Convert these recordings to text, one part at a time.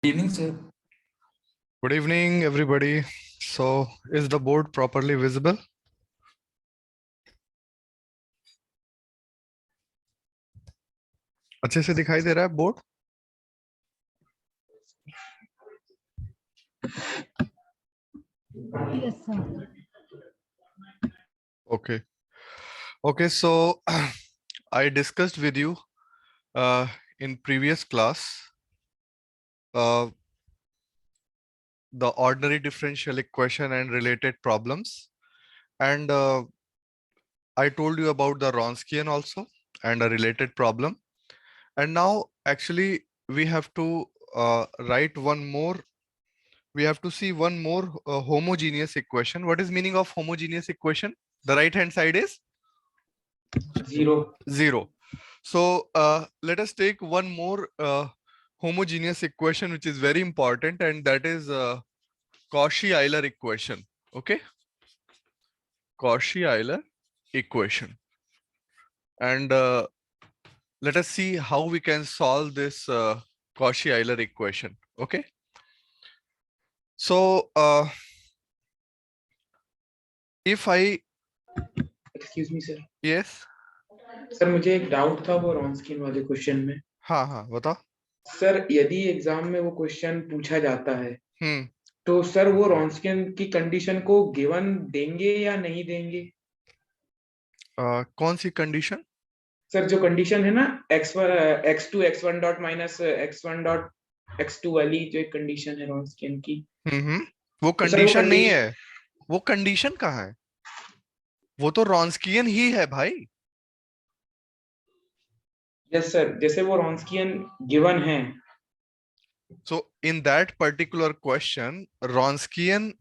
Evening, sir. Good evening, everybody. So, is the board properly visible? अच्छे से दिखाई दे रहा है board? Yes, sir. Okay. Okay, so I discussed with you in previous class uh, the ordinary differential equation and related problems. And I told you about the Wronskian also and a related problem. And now actually we have to write one more. We have to see one more homogeneous equation. What is meaning of homogeneous equation? The right hand side is Zero. 0. So let us take one more homogeneous equation which is very important, and that is Cauchy-Euler equation. Okay, Cauchy-Euler equation. And let us see how we can solve this Cauchy-Euler equation. Okay, so if I Excuse me, sir. yes, sir मुझे एक doubt था वो रॉन्स्किन वाले question में। हाँ बताओ। Sir यदि exam में वो क्वेश्चन पूछा जाता है हम्म तो सर वो रॉन्स्किन की कंडीशन को गिवन देंगे या नहीं देंगे? कौन सी कंडीशन? सर जो कंडीशन है ना x2 x1 dot minus x1 dot x2 वाली जो एक कंडीशन है रॉन्स्किन की। वो तो सर वो कंडीशन नहीं कंडीशन है। वो कंडीशन कहाँ है? वो तो रॉन्स्कियन ही है भाई। यस सर, जैसे वो रॉन्स्कियन गिवन है। So in that particular question, Wronskian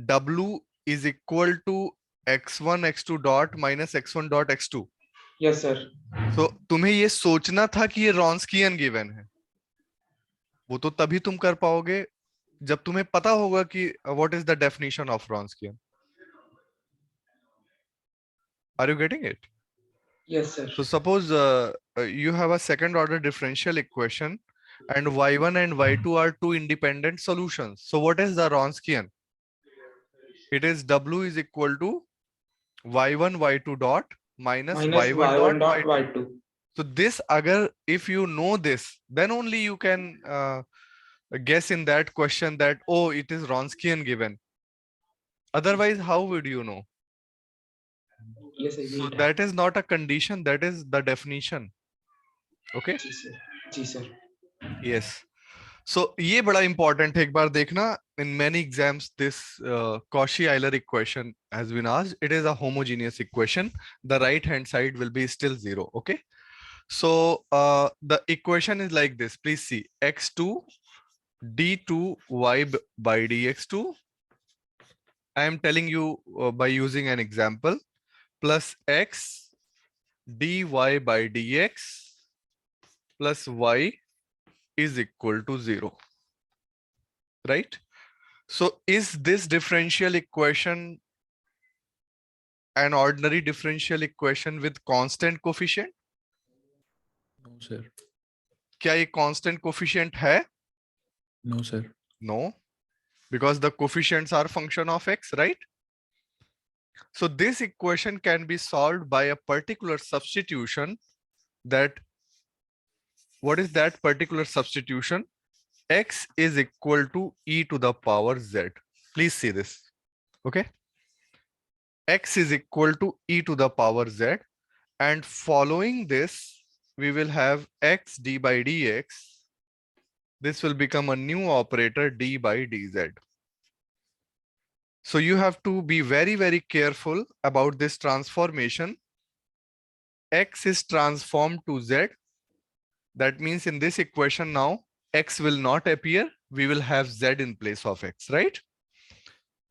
W is equal to x1 x2 dot minus x1 dot x2. Yes sir. So तुम्हें ये सोचना था कि ये Wronskian गिवन है। वो तो तभी तुम कर पाओगे जब तुम्हें पता होगा कि what is the definition of Wronskian. Are you getting it? Yes sir. So suppose you have a second order differential equation and y1 and y2 are two independent solutions. So what is the Wronskian? It is W is equal to y1 y2 dot minus minus y1 y1 dot dot y2. y2। So this agar if you know this, then only you can guess in that question that oh, it is Wronskian given. Otherwise, how would you know? ये सही So है। that is not a condition, that is the definition. Okay. जी sir, जी sir. Yes. So ये बड़ा important है, एक बार देखना. In many exams this Cauchy-Euler equation has been asked. It is a homogeneous equation. The right hand side will be still 0. Okay. So the equation is like this. Please see x2 d2y by dx2. I am telling you by using an example, plus x dy by dx plus y is equal to 0. Right? So is this differential equation an ordinary differential equation with constant coefficient? No, sir. क्या ये constant coefficient है? No, sir. No, because the coefficients are function of x, right? So this equation can be solved by a particular substitution. That what is that particular substitution? X is equal to e to the power z. Please see this. Okay. X is equal to e to the power z, and following this we will have x d by dx. This will become a new operator d by dz. So you have to be very, very careful about this transformation. X is transformed to z. That means in this equation now, x will not appear. We will have z in place of x, right?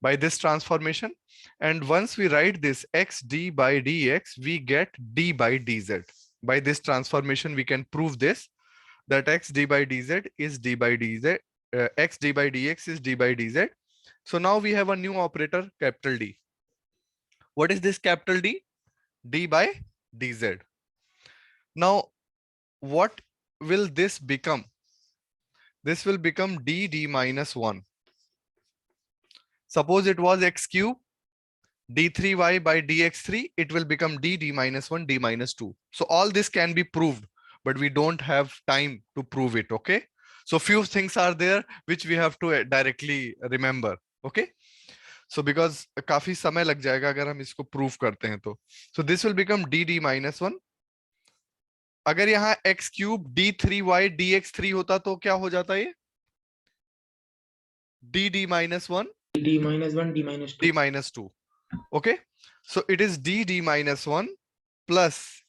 By this transformation. And once we write this x d by dx, we get d by dz. By this transformation, we can prove this, that x d by dz is d by dz, x d by dx is d by dz. So now we have a new operator, capital D. What is this capital D? D by dz. Now, what will this become? this will become d minus 1. Suppose it was x cube, d3y by dx3, it will become d minus 1, d minus 2. So all this can be proved, but we don't have time to prove it, okay? So few things are there which we have to directly remember, okay? So because काफी समय लग जाएगा अगर हम इसको prove करते हैं तो. So this will become d minus 1. अगर यहाँ x cube d3y dx3 होता तो क्या हो जाता ये? d minus 1 d minus 1 d minus 2 d minus 2. Okay, so it is d minus 1 plus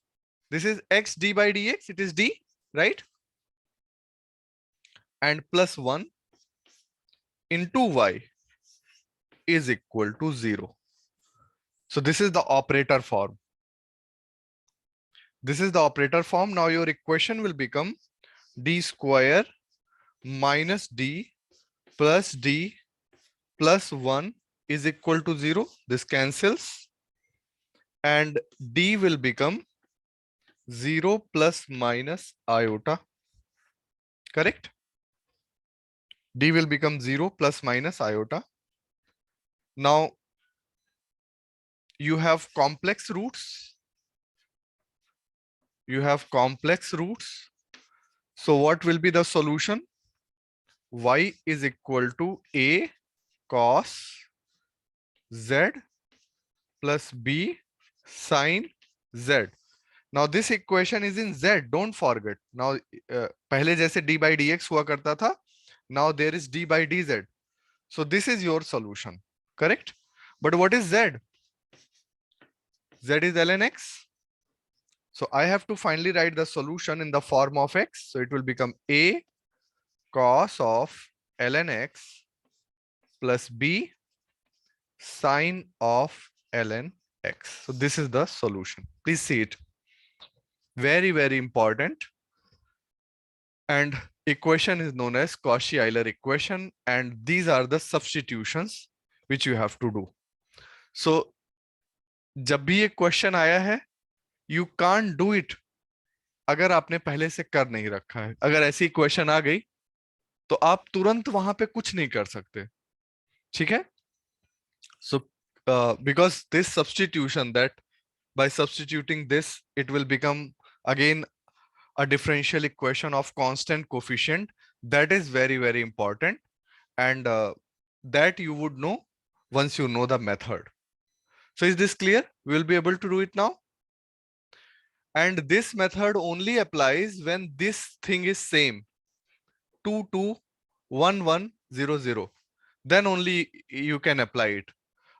this is x d by dx, it is d, right? And plus 1 into y is equal to 0. So this is the operator form. This is the operator form. Now your equation will become d square minus d plus d plus 1 is equal to 0. This cancels. And d will become 0 plus minus iota. Correct? D will become 0 plus minus iota. Now you have complex roots. You have complex roots. So what will be the solution? Y is equal to A cos Z plus B sin Z. Now this equation is in Z, don't forget. Now पहले जैसे d by dx हुआ करता था. Now there is d by dz. So this is your solution, correct? But what is Z? Z is ln x. So I have to finally write the solution in the form of x. So it will become A cos of ln x plus B sine of ln x. So this is the solution. Please see it. Very, very important. And equation is known as Cauchy-Euler equation. And these are the substitutions which you have to do. So जब भी ये question आया है, you can't do it अगर आपने पहले से कर नहीं रखा है. अगर ऐसी क्वेश्चन आ गई तो आप तुरंत वहां पे कुछ नहीं कर सकते. ठीक है? So because this substitution, that by substituting this, it will become again a differential equation of constant coefficient. That is very, very important. And that you would know once you know the method. So is this clear? We will be able to do it now. And this method only applies when this thing is same. 2, 2, 1, 1, 0, 0. Then only you can apply it.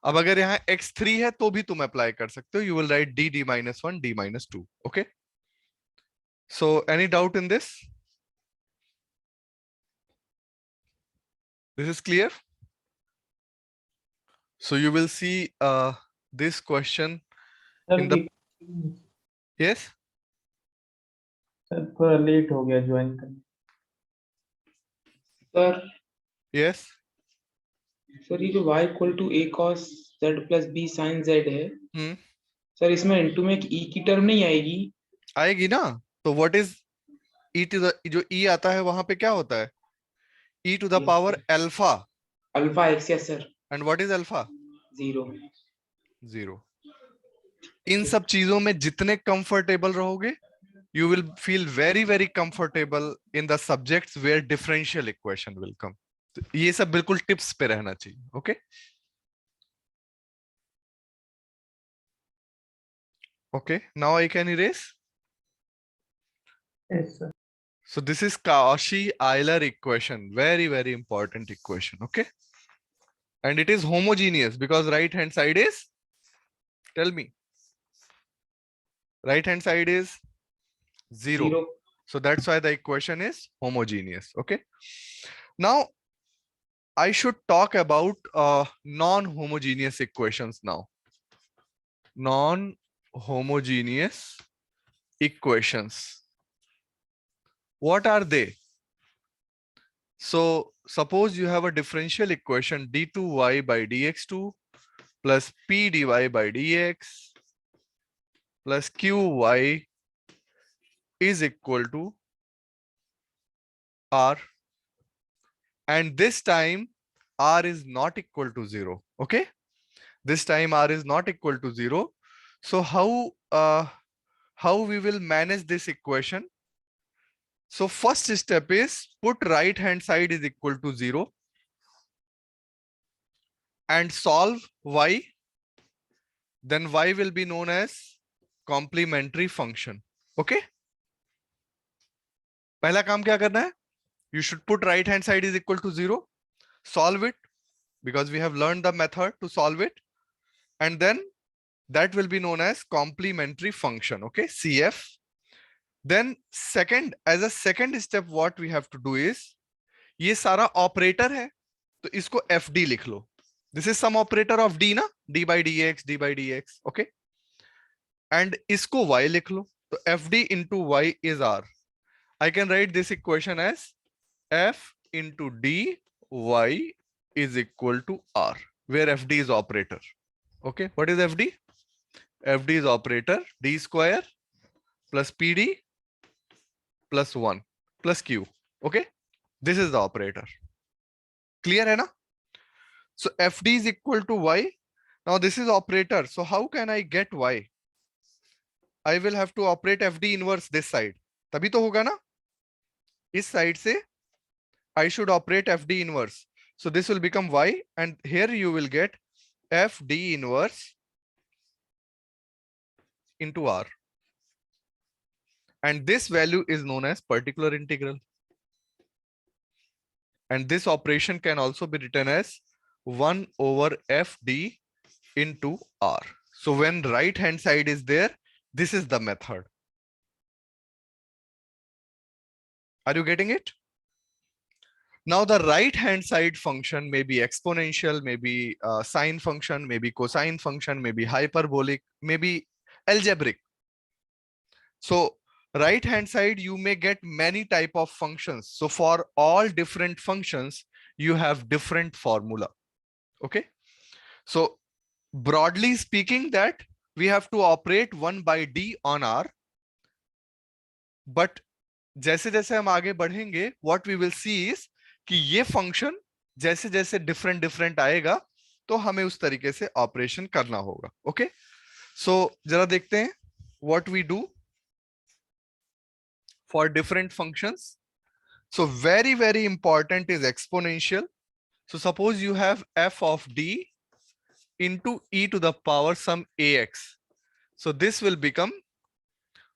अब अगर यहाँ x3 है तो भी तुम apply कर सकते हो. You will write d minus 1, d minus 2. Okay. So any doubt in this? This is clear. So you will see this question in the yes. Sir थोड़ा लेट हो गया ज्वाइन करने. Sir Yes. सर ये जो y equal to a cos z plus b sin z है, sir इसमें into में एक e की टर्म नहीं आएगी? आएगी ना. तो what is e to the, जो e आता है वहां पे क्या होता है? e to the power alpha. Alpha x, yes sir. And what is alpha? 0. 0. इन सब चीजों में जितने कंफर्टेबल रहोगे, you will feel very, very comfortable in the subjects where differential equation will come. ये सब बिल्कुल टिप्स पे रहना चाहिए. Okay. Okay. Now I can erase. Yes, sir. So this is Cauchy-Euler equation. Very, very important equation. Okay. And it is homogeneous because right hand side is, tell me, right hand side is 0. So that's why the equation is homogeneous. Okay. Now I should talk about non-homogeneous equations now. Non-homogeneous equations. What are they? So suppose you have a differential equation d2y by dx2 plus p dy by dx plus qy is equal to r. and this time r is not equal to 0. Okay, this time r is not equal to 0. So how we will manage this equation? So first step is put right hand side is equal to 0 and solve y. Then y will be known as complementary function. Okay, पहला काम क्या करना है? You should put right hand side is equal to 0, solve it, because we have learned the method to solve it, and then that will be known as complementary function. Okay, CF. Then second, as a second step, what we have to do is, ये सारा operator है तो इसको FD लिख लो. This is some operator of D ना, D by dx, D by dx. Okay, and इसको Y लिख लो तो FD into Y is R. I can write this equation as F into D Y is equal to R, where FD is operator. Okay, what is FD? FD is operator D square plus PD plus 1 plus Q. Okay, this is the operator. Clear hai na? So FD is equal to Y. Now this is operator. So how can I get Y? I will have to operate FD inverse this side. तभी तो होगा ना? इस side से I should operate FD inverse. So this will become Y, and here you will get FD inverse into R. And this value is known as particular integral. And this operation can also be written as 1 over FD into R. So when right hand side is there, this is the method. Are you getting it? Now the right hand side function may be exponential, maybe sine function, maybe cosine function, maybe hyperbolic, maybe algebraic. So right hand side, you may get many type of functions. So for all different functions, you have different formula. Okay, so broadly speaking, that we have to operate 1 by D on R, but जैसे जैसे हम आगे बढ़ेंगे, what we will see is कि ये function जैसे जैसे different different आएगा तो हमें उस तरीके से ऑपरेशन करना होगा. ओके, सो जरा देखते हैं what we do for different functions. So very, very important is exponential. So suppose you have f of d into e to the power some ax. So this will become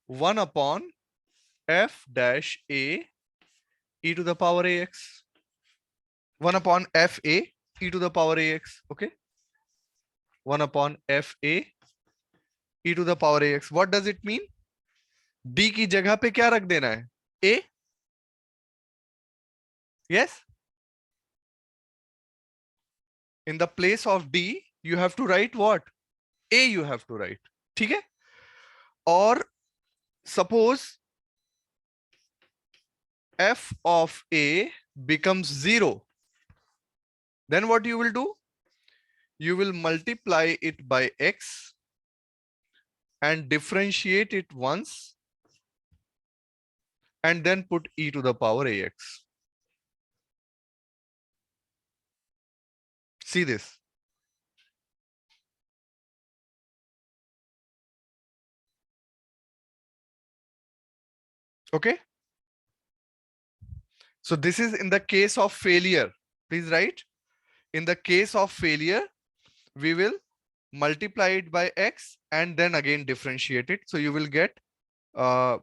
1 upon f dash a e to the power ax. 1 upon f a e to the power ax. Okay, 1 upon f a e to the power ax. What does it mean? d की जगह पे क्या रख देना है? a. Yes, in the place of d you have to write what? a you have to write. ठीक है, और suppose f of a becomes 0, then what you will do? You will multiply it by x and differentiate it once and then put e to the power ax. See this. Okay, so this is in the case of failure. Please write, in the case of failure we will multiply it by x and then again differentiate it. So you will get 1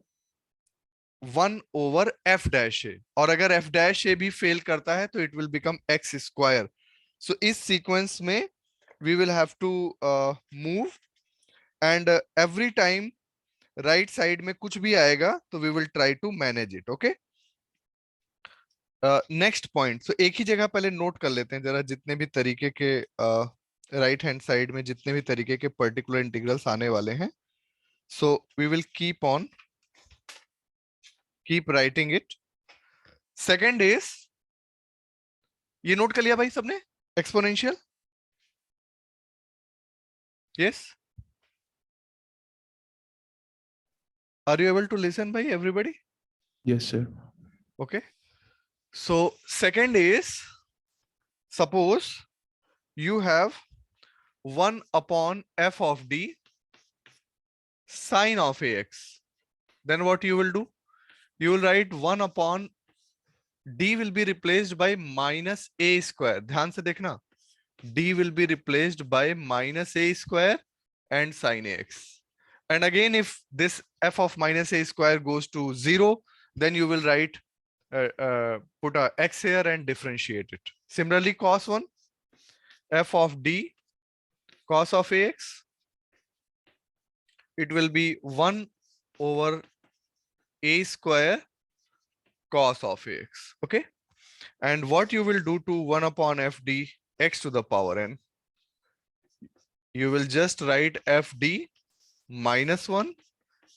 over f dash a, और अगर f dash a भी fail करता है तो it will become x square. So इस sequence में we will have to move, and every time right side में कुछ भी आएगा तो we will try to manage it. Okay, next point. So एक ही जगह पहले नोट कर लेते हैं जरा, जितने भी तरीके के right hand side में जितने भी तरीके के particular integrals आने वाले हैं. So we will keep writing it. Second is, ये नोट कर लिया भाई सबने? Exponential. Yes. Are you able to listen, bhai, everybody? Yes, sir. Okay. So second is, suppose you have 1 upon f of d sine of ax. Then what you will do? You will write 1 upon d will be replaced by minus a square. ध्यान से देखना, d will be replaced by minus a square and sine ax. And again, if this f of minus a square goes to 0, then you will write put a x here and differentiate it. Similarly, cos 1, f of d cos of ax, it will be 1 over a square cos of ax. Okay, and what you will do to 1 upon f d x to the power n, you will just write f d minus 1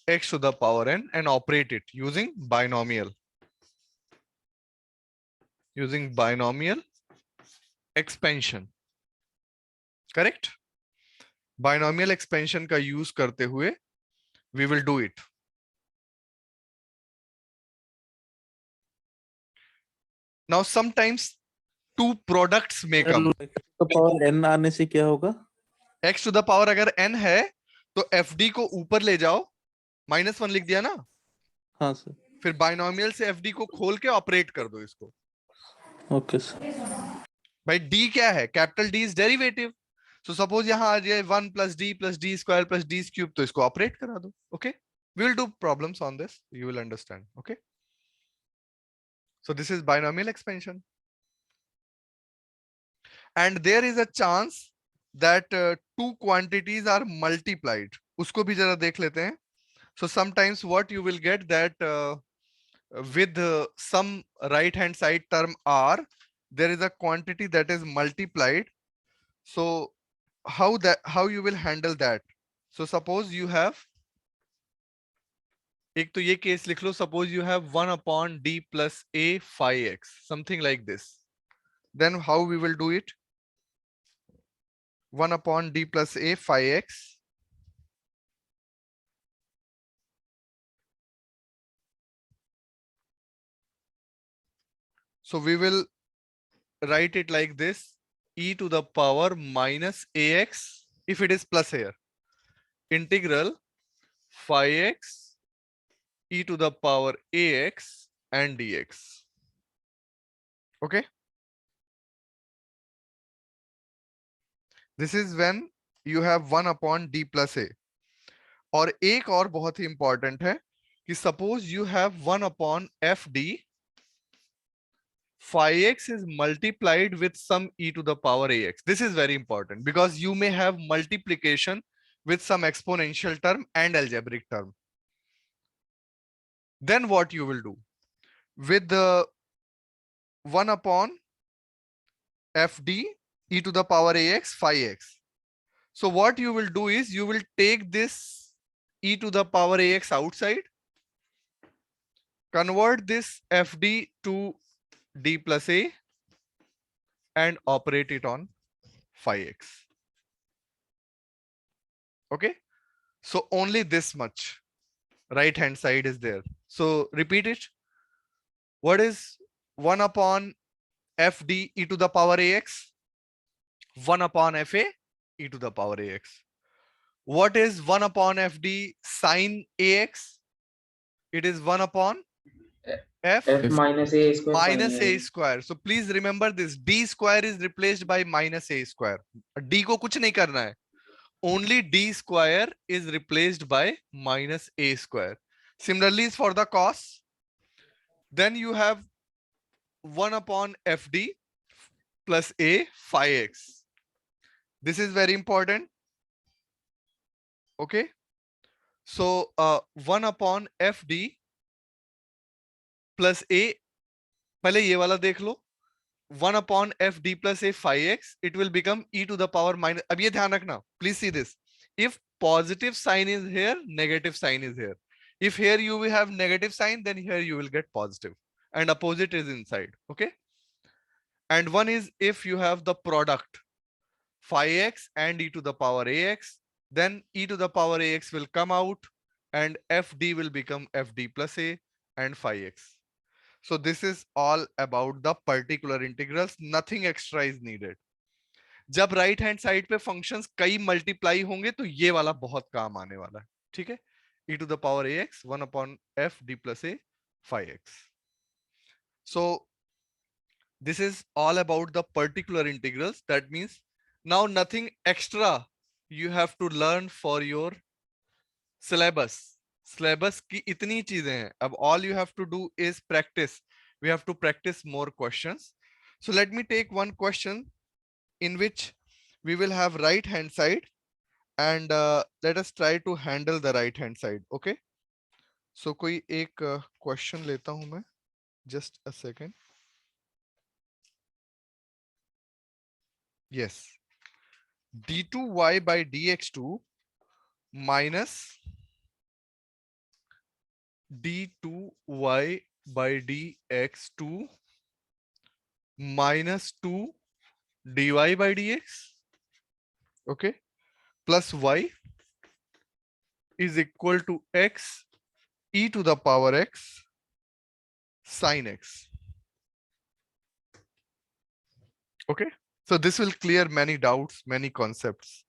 x to the power n and operate it using binomial expansion. Correct? Binomial expansion का use करते हुए we will do it. Now sometimes two products may come. तो power n आने से क्या होगा? x to the power अगर n है तो fd को ऊपर ले जाओ, -1 लिख दिया ना, हाँ सर, फिर बाइनोमियल से fd को खोल के ऑपरेट कर दो इसको. Okay sir. भाई d क्या है? Capital D is derivative. So suppose यहां आ जाए 1 plus d square plus d cube, तो इसको ऑपरेट करा दो. Okay, we will do problems on this, you will understand. Okay, so this is binomial expansion. And there is a chance that two quantities are multiplied. उसको भी जरा देख लेते हैं. So sometimes what you will get that with some right hand side term r, there is a quantity that is multiplied. So how you will handle that? So suppose you have, एक तो ये case लिख लो, suppose you have 1 upon d plus a phi x, something like this. Then how we will do it? 1 upon d plus a phi x, so we will write it like this: e to the power minus ax, if it is plus here, integral phi x e to the power ax and dx. Okay, this is when you have 1 upon d plus a. और एक और बहुत ही important है कि suppose you have 1 upon f d, phi x is multiplied with some e to the power ax. This is very important because you may have multiplication with some exponential term and algebraic term. Then what you will do with the 1 upon f d e to the power ax phi x? So what you will do is you will take this e to the power ax outside, convert this fd to d plus a and operate it on phi x. Okay, so only this much right hand side is there. So repeat it. What is 1 upon f d e to the power ax? 1 upon f a e to the power ax. What is 1 upon f d sine ax? It is 1 upon f minus a square minus sine a square. So please remember this, d square is replaced by minus a square. d को कुछ नहीं करना है, only d square is replaced by minus a square. Similarly for the cos, then you have 1 upon fd plus a phi x. This is very important. Okay, so 1 upon fd plus a, पहले ये वाला देख लो, 1 upon f d plus a phi x, it will become e to the power minus. अब ये ध्यान रखना, please see this. If positive sign is here, negative sign is here. If here you will have negative sign, then here you will get positive, and opposite is inside. Okay, and one is if you have the product phi x and e to the power ax, then e to the power ax will come out and fd will become fd plus a and phi x. So this is all about the particular integrals. Nothing extra is needed. जब right hand side पे functions कई multiply होंगे तो ये वाला बहुत काम आने वाला है. ठीक है. e to the power ax 1 upon f d plus a phi x. So this is all about the particular integrals. That means now nothing extra you have to learn for your syllabus. Syllabus की इतनी चीजें हैं. अब all you have to do is practice. We have to practice more questions. So let me take one question in which we will have right hand side, and let us try to handle the right hand side. Okay. So कोई एक question लेता हूं मैं. Just a second. Yes. d2y by dx2 minus d2y by dx2 minus 2 dy by dx, okay, plus y is equal to x e to the power x sin x. Okay, so this will clear many doubts, many concepts.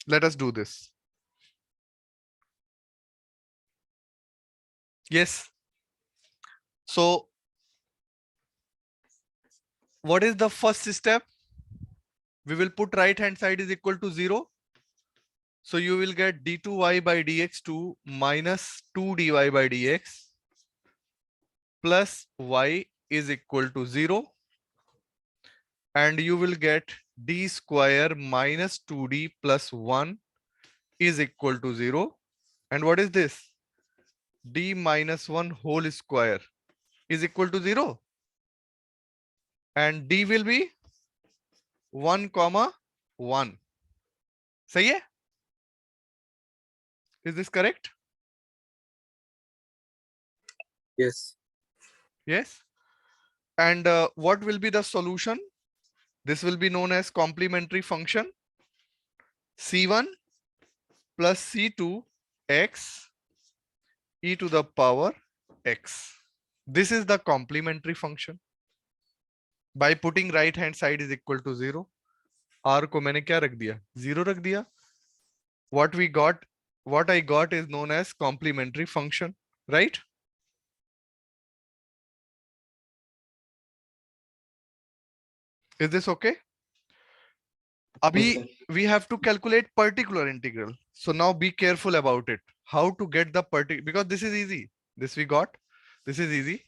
Let us do this. Yes. So what is the first step? We will put right hand side is equal to 0. So you will get d2y by dx2 minus 2 dy by dx plus y is equal to 0. And you will get d square minus 2d plus 1 is equal to 0. And what is this? d minus 1 whole square is equal to 0. And d will be 1 comma 1. सही है? Is this correct? Yes. Yes. And what will be the solution? This will be known as complementary function. C1 plus C2 x e to the power x. This is the complementary function. By putting right hand side is equal to 0. R को मैंने क्या रख दिया? 0 रख दिया. What I got is known as complementary function, right? Is this okay? Abhi Yes, sir. we have to calculate particular integral. So now be careful about it. How to get the particular, because this is easy. This we got. This is easy.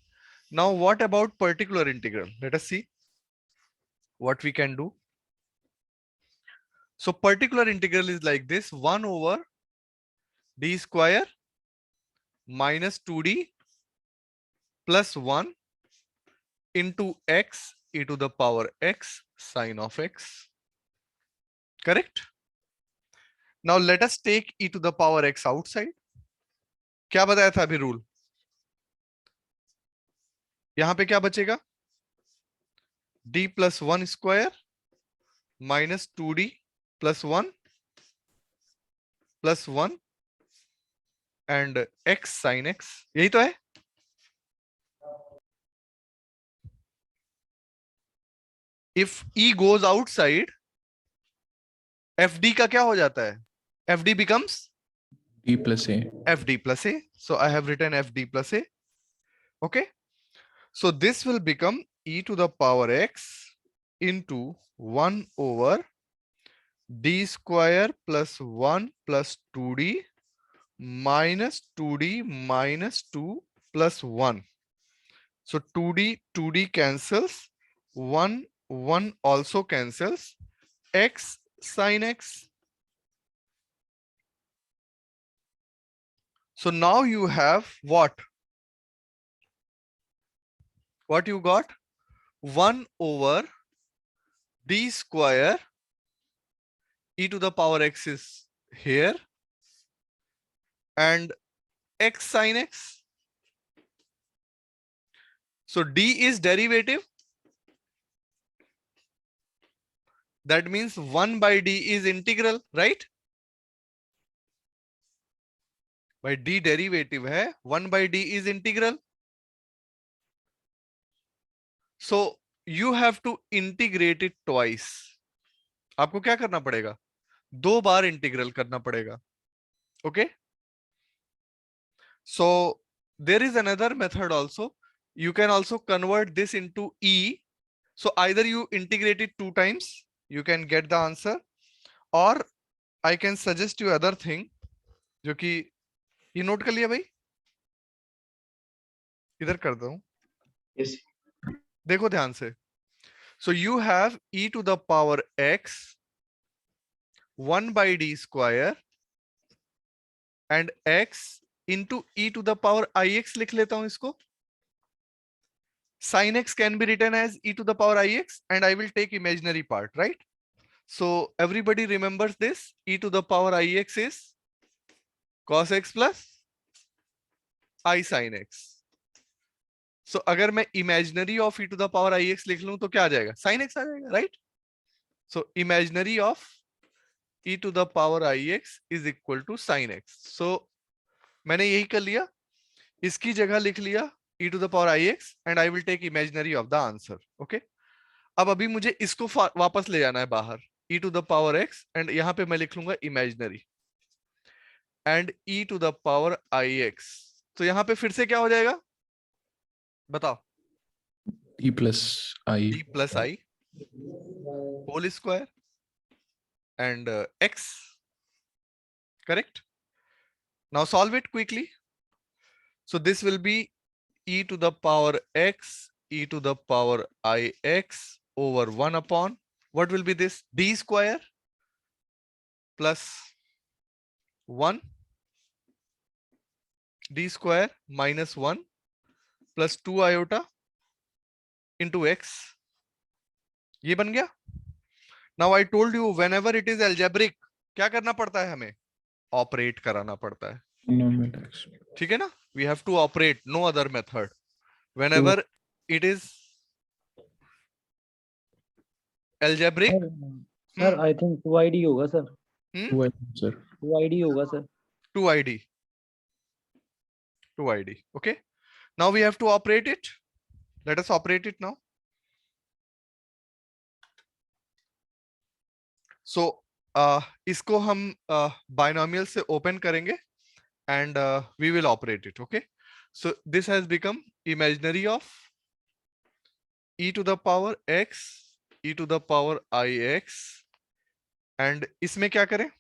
Now what about particular integral? Let us see what we can do. So particular integral is like this: 1 over d square minus 2d plus 1 into x e to the power x sin of x. Correct? Now let us take e to the power x outside. क्या बताया था अभी rule? यहां पे क्या बचेगा? d plus 1 square minus 2d plus 1 plus 1 and x sin x. यही तो है. If e goes outside, fd का क्या हो जाता है? fd becomes D plus A. fd plus a. So I have written fd plus a. Okay. So this will become e to the power x into 1 over d square plus 1 plus 2d minus 2d minus 2 plus 1. So 2d cancels, 1 also cancels, x sin x. So now you have what? What you got? 1 over d square e to the power x is here and x sin x. So d is derivative. That means 1 by d is integral, right? भाई d derivative है, 1/d is integral, so you have to integrate it twice. आपको क्या करना पड़ेगा, 2 बार integral करना पड़ेगा। Okay, so there is another method also, you can also convert this into e, so either you integrate it 2 times, you can get the answer, or I can suggest you other thing, जो कि ये note कर लिया भाई, इधर कर दो, yes देखो ध्यान से। so you have e to the power x 1/d square and x into e to the power ix, लिख लेता हूं इसको। sin x can be written as e to the power ix and I will take imaginary part, right? So everybody remembers this, e to the power ix is cos x plus I sin x. So अगर मैं imaginary of e to the power ix लिख लूं तो क्या आ जाएगा, sin x आ जाएगा, right? So imaginary of e to the power ix is equal to sin x. So मैंने यही कर लिया, इसकी जगह लिख लिया e to the power ix and I will take imaginary of the answer. Okay, अब अभी मुझे इसको वापस ले जाना है बाहर, e to the power x, and यहां पे मैं लिख लूंगा imaginary and e to the power ix. तो यहां पे फिर से क्या हो जाएगा, बताओ, d plus I. d plus I whole square and x, correct? Now solve it quickly. So this will be e to the power x e to the power ix over 1 upon, what will be this, d square plus 1 d square minus 1 plus 2 iota into x, ये बन गया। Now I told you whenever it is algebraic क्या करना पड़ता है, हमें operate कराना पड़ता है, Numerics. ठीक है ना, we have to operate, no other method whenever it is algebraic. Sir I think 2ID होगा सर, Why, sir? 2ID होगा sir. 2id 2id, okay, now we have to operate it, let us operate it now. So इसको हम binomial से open करेंगे and we will operate it. Okay, so this has become imaginary of e to the power x e to the power ix, and इसमें क्या करें,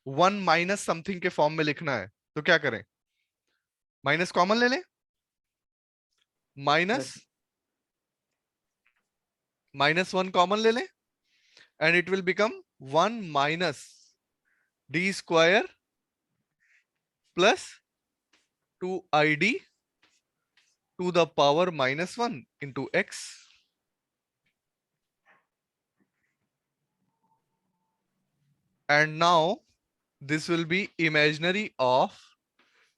1 minus something के form में लिखना है, तो क्या करें, माइनस कॉमन ले लें, माइनस 1 कॉमन ले लें and it will become 1 minus d square plus 2id to the power minus 1 into x. And now this will be imaginary of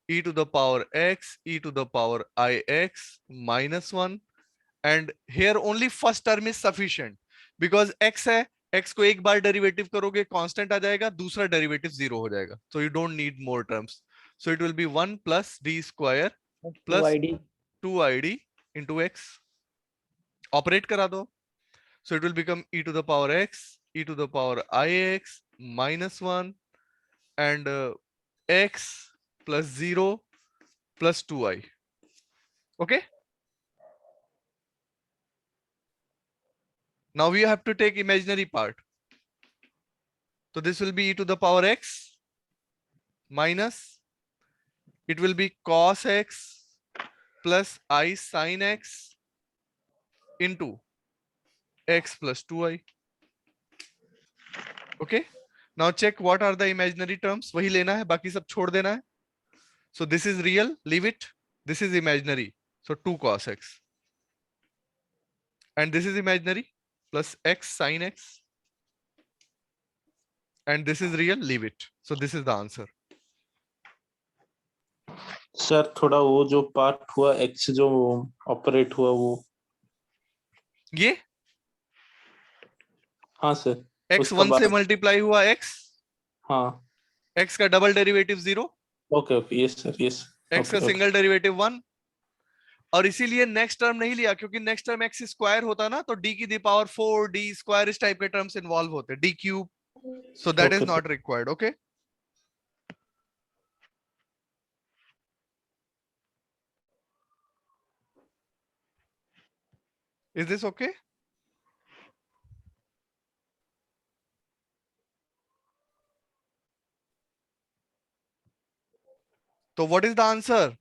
e to the power x e to the power ix minus 1, and here only first term is sufficient because x है, x को एक बार derivative करोगे constant आ जाएगा, दूसरा derivative 0 हो जाएगा, so you don't need more terms, so it will be 1 plus d square plus 2id into x, operate करा दो, so it will become e to the power x e to the power ix minus 1 and x plus 0 plus 2i. Okay, now we have to take imaginary part, so this will be e to the power x minus, it will be cos x plus I sin x into x plus 2i. Okay, now check what are the imaginary terms, वही लेना है, बाकी सब छोड़ देना है. So this is real, leave it, this is imaginary, so 2 cos x, and this is imaginary plus x sin x, and this is real, leave it, so this is the answer. Sir थोड़ा वो जो part हुआ x जो operate हुआ वो, ये हाँ sir, x उसका 1 से बाद- मल्टीप्लाई हुआ x, हाँ x का double derivative 0, okay okay, yes sir, yes. x का सिंगल डेरिवेटिव 1, और इसीलिए नेक्स्ट टर्म नहीं लिया क्योंकि नेक्स्ट टर्म x स्क्वायर होता ना तो d की दी पावर 4 d स्क्वायर इस टाइप के टर्म्स इन्वॉल्व होते, d cube, so that is Okay, not required. Okay, is this okay? तो what is the answer?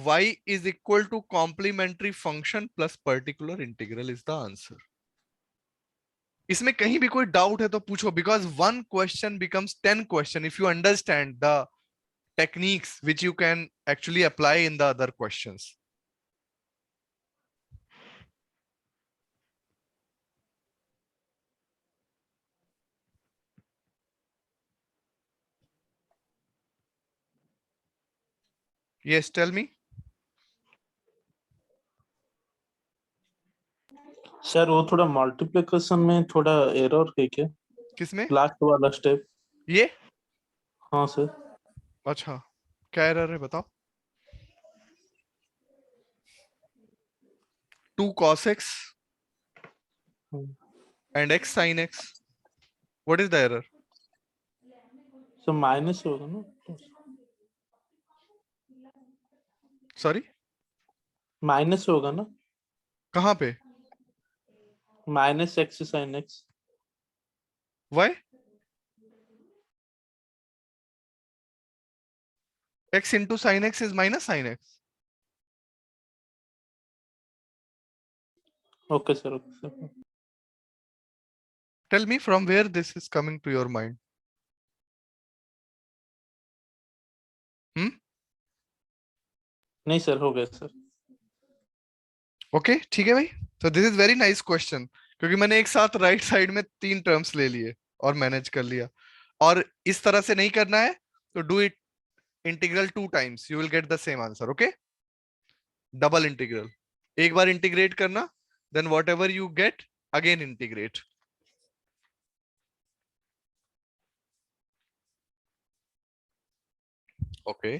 y is equal to complementary function plus particular integral is the answer. इसमें कहीं भी कोई doubt है तो पूछो, because one question becomes 10 question if you understand the techniques which you can actually apply in the other questions. Yes, tell me. Sir वो थोड़ा multiplication में थोड़ा एरर है क्या? किसमें? लास्ट वाला स्टेप। ये? हाँ सर। अच्छा, क्या एरर है बताओ? 2 cos x and x sin x. What is the error? Sir minus होगा ना? Sorry, माइनस होगा ना? कहाँ पे? Minus x sine x. Why? x into sin x is minus sin x. Okay sir, okay sir. Tell me from where this is coming to your mind. नहीं sir, हो गया sir. Okay, ठीक है भाई। तो this is very nice question, क्योंकि मैंने एक साथ राइट साइड में 3 टर्म्स ले लिए और मैनेज कर लिया। और इस तरह से नहीं करना है तो do it integral 2 times, you will get the same answer. Okay, double integral, एक बार इंटीग्रेट करना, then whatever you get again integrate. Okay,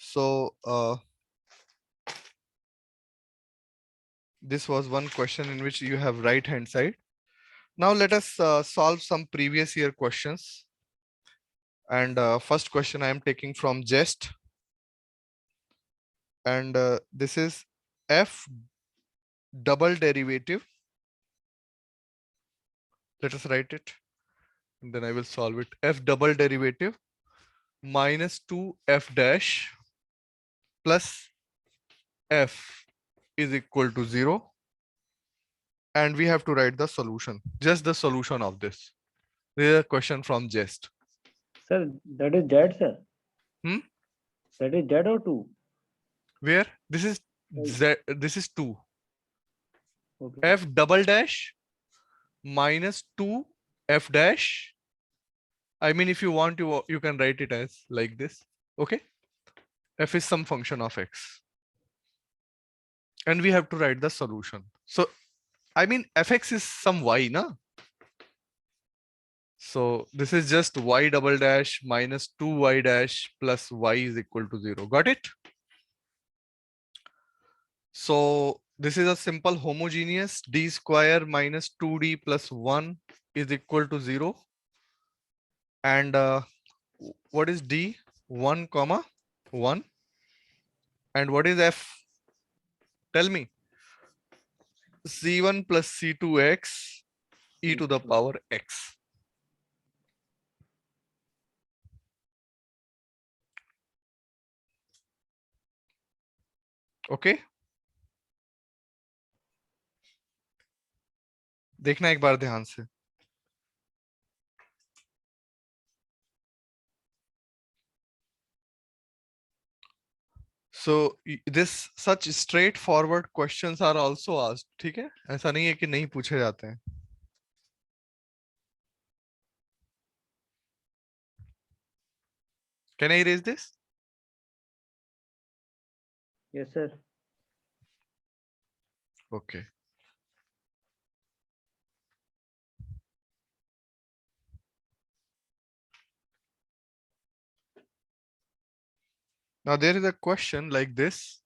so this was one question in which you have right hand side. Now let us solve some previous year questions. And first question I am taking from Jest. And this is f double derivative. Let us write it. And then I will solve it. F double derivative minus 2f dash plus f is equal to 0. And we have to write the solution, just the solution of this. This is a question from Jest. Sir, that is Z, sir. Hmm? That is Z or 2? Where? This is Z, this is 2. Okay. F double dash minus 2 f dash. I mean, if you want to, you can write it as like this. Okay. F is some function of x. And we have to write the solution. So, I mean, fx is some y, na? So this is just y double dash minus 2y dash plus y is equal to 0. Got it? So this is a simple homogeneous. D square minus 2d plus 1 is equal to 0. And what is D? 1 comma 1. And what is F? Tell me. C1 plus C2x e to the power x. Okay. देखना एक बार ध्यान से। So this such straightforward questions are also asked. ठीक है, ऐसा नहीं है कि नहीं पूछे जाते हैं। Can I erase this? Yes, sir. Okay. Now there is a question like this: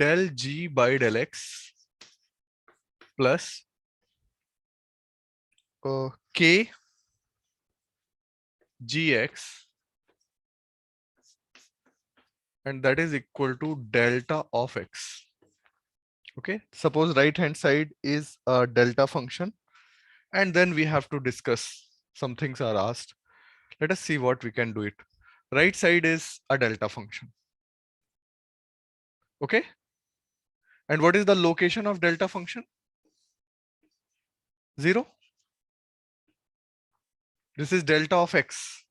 del G by del X plus K Gx, and that is equal to delta of X. Okay, suppose right hand side is a delta function, and then we have to discuss some things are asked. Let us see what we can do it. Right side is a delta function. Okay, and what is the location of delta function? 0. This is delta of X.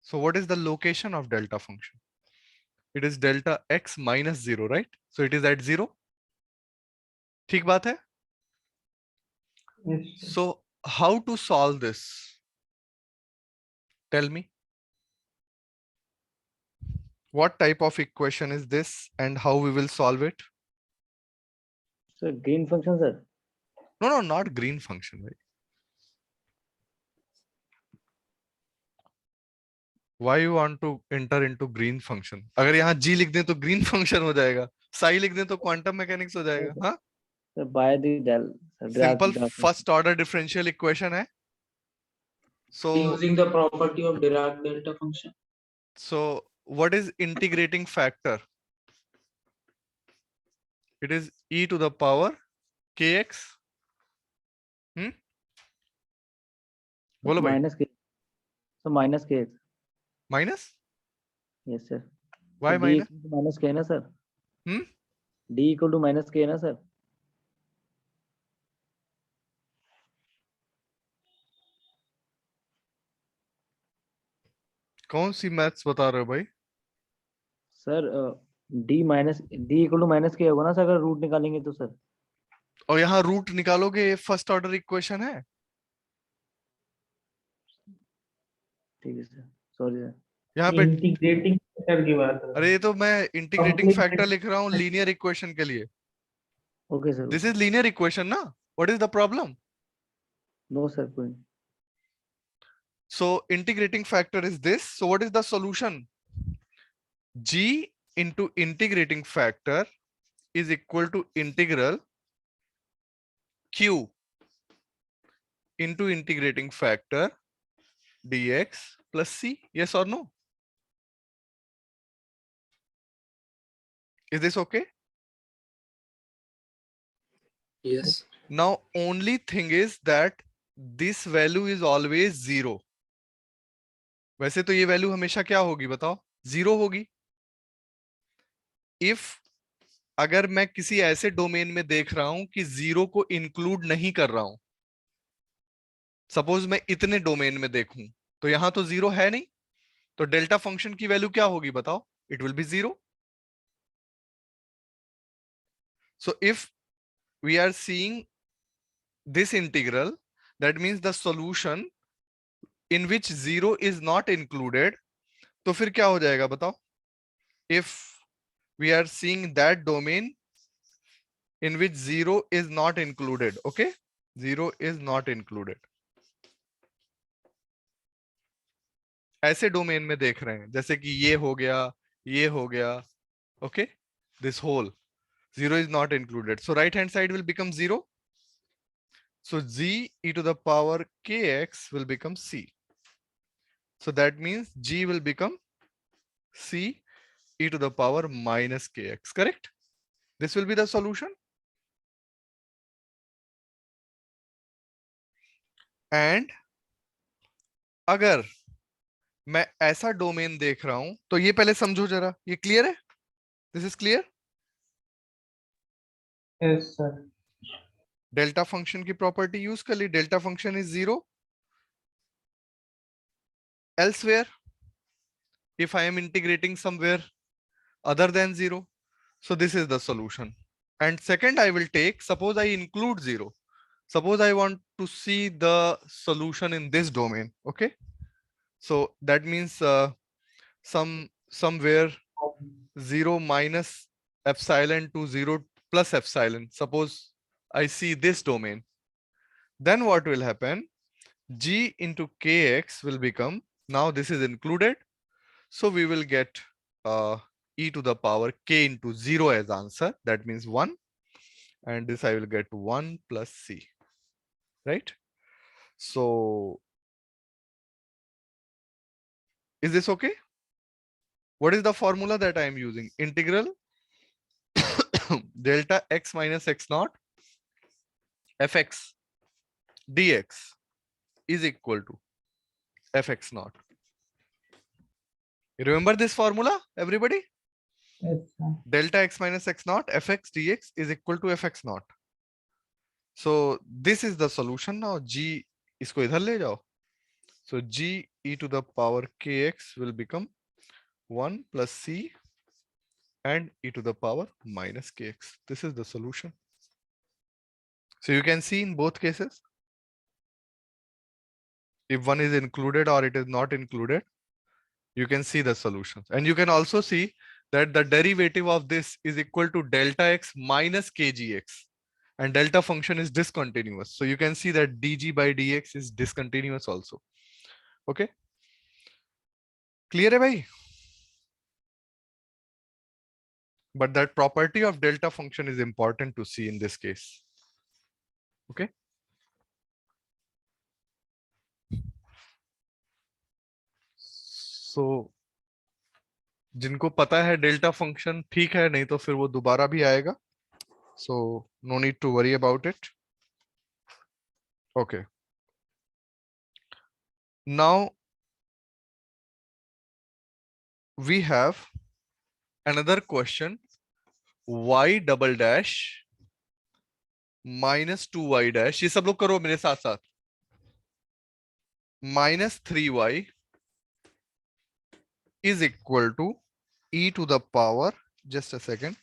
So what is the location of delta function? It is delta X minus 0, right? So it is at 0. ठीक बात है? Yes, sir. So how to solve this? Tell me. What type of equation is this and how we will solve it? Sir, green function, sir. No, not green function, right? Why you want to enter into green function? अगर यहाँ G लिख दें तो green function हो जाएगा. Psi लिख दें तो quantum mechanics हो जाएगा. हाँ? Sir, by the del. Sir, Simple Dirac first order differential equation है. So Using the property of Dirac delta function. So what is integrating factor? It is e to the power kx. बोलो भाई. minus k. So minus k. Minus? Yes, sir. Why So D minus? equal to minus k, na, sir? Hmm? D equal to minus k, na, sir? कौन सी maths बता रहे हो भाई? Sir, D equal to minus k होगा ना sir अगर root निकालेंगे तो सर. और यहाँ रूट निकालोगे, ये फर्स्ट ऑर्डर इक्वेशन है. ठीक है सर. Sorry sir. यहाँ पे इंटीग्रेटिंग फैक्टर की बात है। अरे ये तो मैं इंटीग्रेटिंग Complex फैक्टर लिख रहा हूँ लीनियर इक्वेशन के लिए. Okay sir. This is linear equation ना. What is the problem? No sir, कोई. So integrating factor is this. So what is the solution? G into integrating factor is equal to integral Q into integrating factor dx plus C. Yes or no? Is this okay? Yes. Now only thing is that this value is always 0. वैसे तो ये value हमेशा क्या होगी बताओ? 0 होगी. If अगर मैं किसी ऐसे डोमेन में देख रहा हूं कि 0 को इंक्लूड नहीं कर रहा हूं, सपोज मैं इतने डोमेन में देखूं तो यहां तो 0 है नहीं, तो डेल्टा फंक्शन की वैल्यू क्या होगी बताओ? It will be 0. So if we are seeing this integral, that means the solution in which 0 is not included. तो फिर क्या हो जाएगा बताओ? If we are seeing that domain in which 0 is not included, okay? 0 is not included. ऐसे domain में देख रहे हैं जैसे कि ये हो गया, okay? This whole 0 is not included. So right hand side will become 0. So G e to the power kx will become C. So that means G will become C e to the power minus kx, correct? This will be the solution. And अगर मैं ऐसा domain देख रहा हूं तो ये पहले समझो जरा. ये क्लियर है? This is clear? Yes, sir. Delta function की प्रॉपर्टी यूज कर ली. Delta function is 0. Elsewhere, if I am integrating somewhere other than 0, so this is the solution. And second, I will take, suppose I include 0. Suppose I want to see the solution in this domain, okay? So that means somewhere 0 minus epsilon to 0 plus epsilon. Suppose I see this domain. Then what will happen? G into kx will become, now this is included, so we will get e to the power k into 0 as answer. That means 1. And this I will get 1 plus c, right? So is this okay? What is the formula that I am using? Integral delta x minus x naught fx dx is equal to fx naught. You remember this formula, everybody? Yes, sir. Delta x minus x naught fx dx is equal to fx naught. So this is the solution. Now g isko idhar le jao. So g e to the power kx will become 1 plus c and e to the power minus kx. This is the solution. So you can see in both cases, if one is included or it is not included, you can see the solutions. And you can also see that the derivative of this is equal to delta x minus kgx. And delta function is discontinuous. So you can see that dg by dx is discontinuous also. Okay. Clear hai bhai? But that property of delta function is important to see in this case. Okay. So जिनको पता है delta function ठीक है, नहीं तो फिर वो दोबारा भी आएगा. So no need to worry about it. Okay. Now we have another question. Y double dash minus 2y dash. ये सब लोग करो मेरे साथ साथ. Minus 3y is equal to e to the power. Just a second.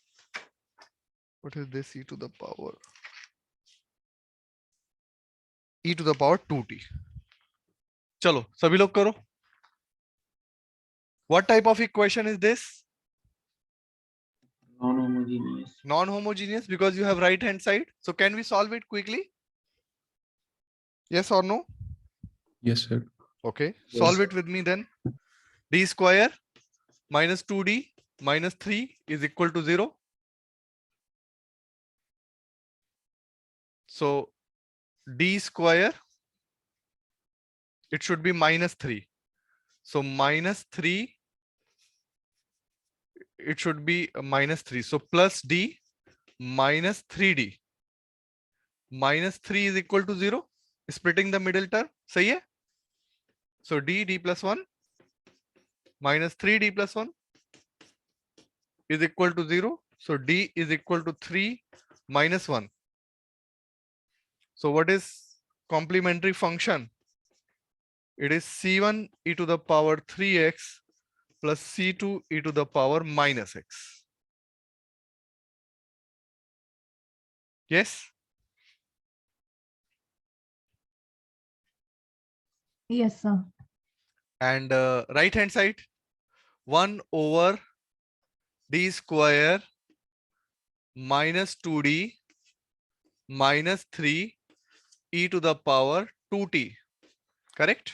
What is this e to the power? E to the power 2t. चलो सभी लोग करो. What type of equation is this? Non-homogeneous. Non-homogeneous because you have right hand side. So can we solve it quickly? Yes or no? Yes, sir. Okay. Yes. Solve it with me then. D square minus 2d minus 3 is equal to 0. So d square, it should be minus 3. So minus 3, it should be minus 3. So plus d minus 3d. Minus 3 is equal to 0. Splitting the middle term. Sahi hai? So d plus 1 minus 3d plus 1 is equal to 0. So d is equal to 3 minus 1. So what is complementary function? It is c1 e to the power 3x plus c2 e to the power minus x. Yes? Yes, sir. And right hand side, 1 over d square minus 2d minus 3 e to the power 2t. Correct?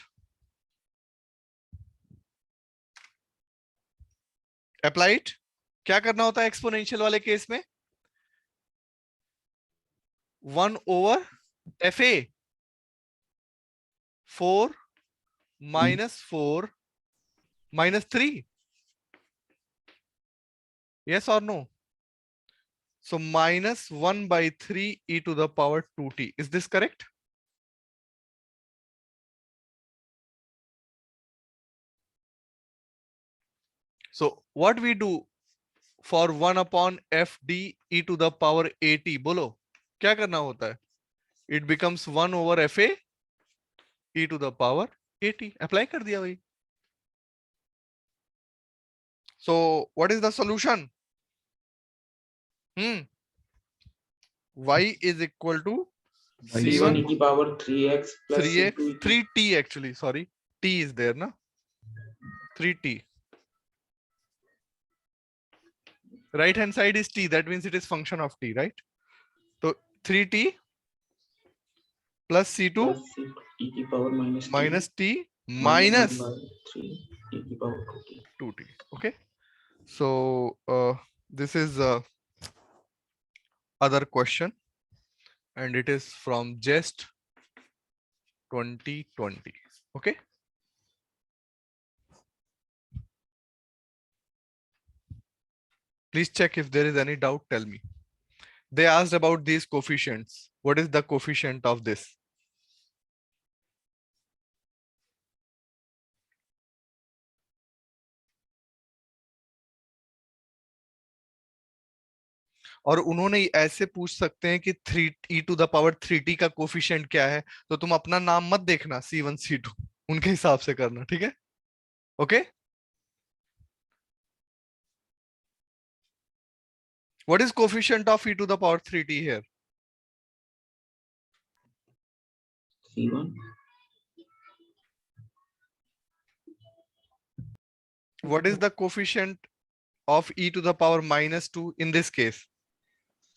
Apply it. क्या करना होता है exponential वाले case में? 1 over fa 4 minus 4 minus 3. Yes or no? So minus 1 by 3 e to the power 2t. Is this correct? So what we do for 1 upon fd e to the power at? बोलो क्या करना होता है? It becomes 1 over fa e to the power at. Apply कर दिया भाई. So what is the solution? Y is equal to c1 e to the power 3x plus 3x, c2 3t actually, sorry. T is there, na? 3t. Right hand side is t, that means it is function of t, right? So 3t plus c2 plus c2 e to the power minus t minus minus 1 by 3 e to the power 2t. 2t. Okay. So this is other question, and it is from just 2020. Okay. Please check if there is any doubt. Tell me. They asked about these coefficients. What is the coefficient of this? और उन्होंने ऐसे पूछ सकते हैं कि 3e⁻³ का coefficient क्या है, तो तुम अपना नाम मत देखना C1 C2, उनके हिसाब से करना, ठीक है? Okay. What is coefficient of e⁻³ here? C1. What is the coefficient of e⁻⁻² in this case?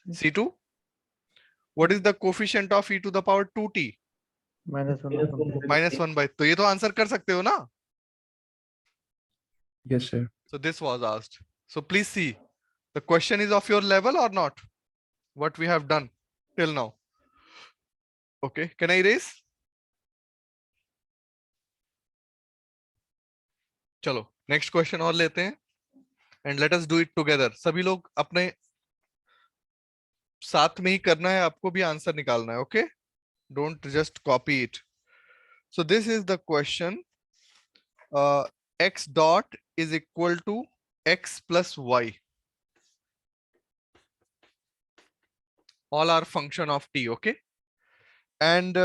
C2. What is the coefficient of e⁻²t? -1/2. -1/, तो ये तो आंसर कर सकते हो ना? Yes, sir. So this was asked. So please see, the question is of your level or not? What we have done till now. Okay, can I erase? चलो next question और लेते हैं, and let us do it together. सभी लोग अपने साथ में ही करना है, आपको भी आंसर निकालना है. Okay, don't just copy it. So this is the question. x dot is equal to x plus y. All are function of t. Okay, and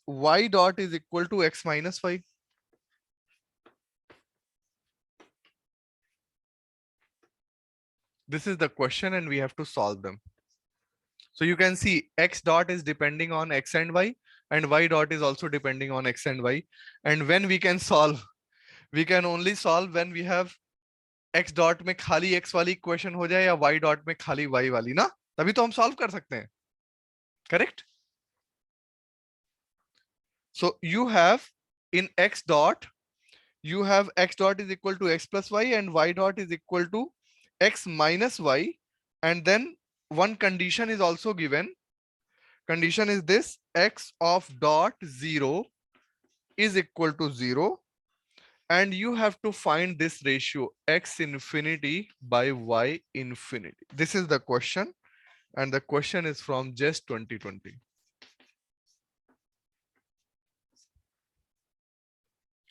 y dot is equal to x minus y. This is the question and we have to solve them. So you can see x dot is depending on x and y, and y dot is also depending on x and y. And when we can solve, we can only solve when we have x dot में खाली x वाली equation हो जाए या y dot में खाली y वाली ना, तभी तो हम सॉल्व कर सकते हैं. Correct? So you have in x dot, you have x dot is equal to x plus y and y dot is equal to x minus y, and then one condition is also given. Condition is this: x of dot 0 is equal to 0, and you have to find this ratio x infinity by y infinity. This is the question, and the question is from just 2020.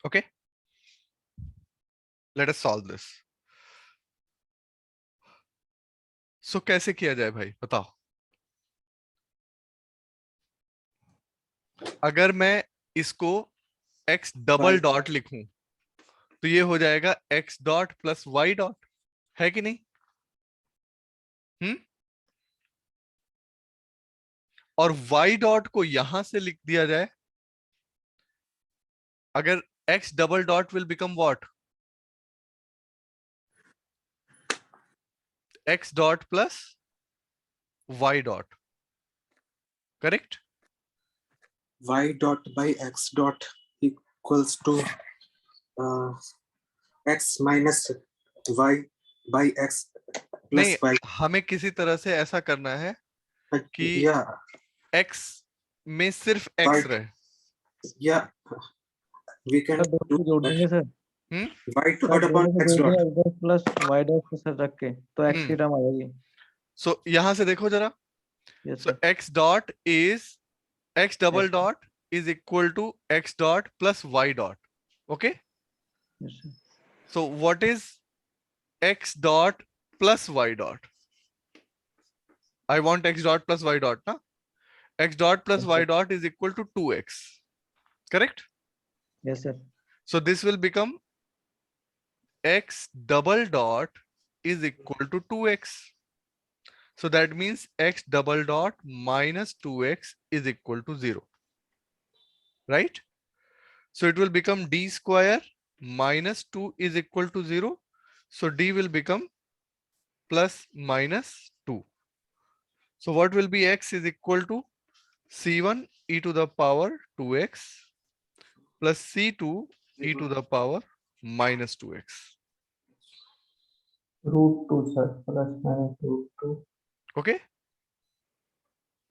Okay, let us solve this. So कैसे किया जाए भाई, बताओ. अगर मैं इसको x double dot लिखूं तो ये हो जाएगा x dot plus y dot, है कि नहीं? और y डॉट को यहां से लिख दिया जाए, अगर x double dot will become what? x dot plus y dot. Correct? y dot by x dot equals to x minus y by x plus नहीं, y. हमें किसी तरह से ऐसा करना है कि Yeah, x में सिर्फ x Right. रहे. yeah, we can सर दोनों do को जोड़ देंगे sir. y dot upon x dot. Plus y dot को सर रख के तो x की हम्म. टर्म आ जाएगी. सो यहां से देखो जरा. Yes So sir. x dot is x double X. dot is equal to x dot plus y dot. Okay. Yes sir. So what is x dot plus y dot? I want x dot plus y dot, na? X dot plus y dot is equal to 2x. Correct? Yes sir. So this will become x double dot is equal to 2x. So that means x double dot minus 2x is equal to 0. Right? So it will become d square minus 2 is equal to 0. So d will become plus minus 2. So what will be x is equal to c1 e to the power 2x plus c2 e to the power minus 2x. Root 2 sir, plus minus root 2 okay,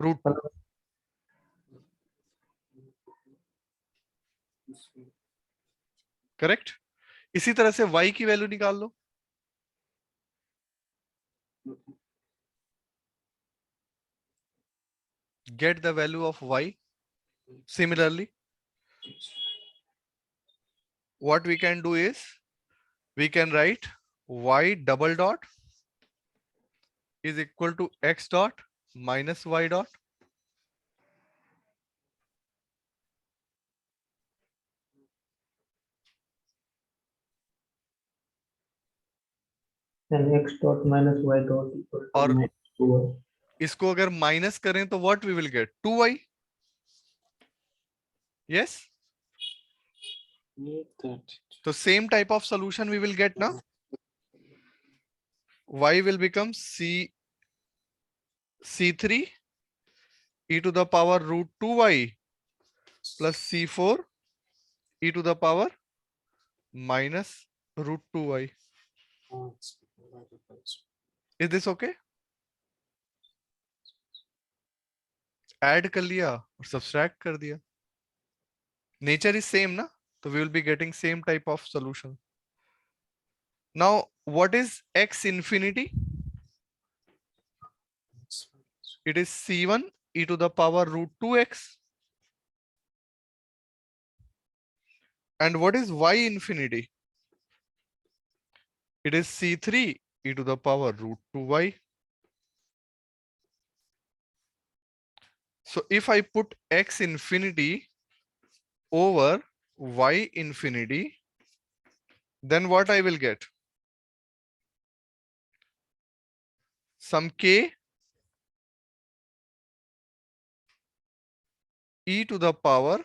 root plus correct. इसी तरह से y की value निकाल लो। Get the value of y. Similarly, what we can do is we can write y double dot is equal to x dot minus y dot. And x dot minus y dot equal to और minus 2y। इसको अगर minus करें तो what we will get 2y. Yes, so same type of solution we will get now. Y will become c3 e to the power root 2y plus c4 e to the power minus root 2y. Is this okay? Add कर लिया और subtract कर दिया. Nature is same ना, so we will be getting same type of solution. Now, what is x infinity? It is c1 e to the power root 2x. And what is y infinity? It is c3 e to the power root 2y. So if I put x infinity over y infinity, then what I will get? Some k e to the power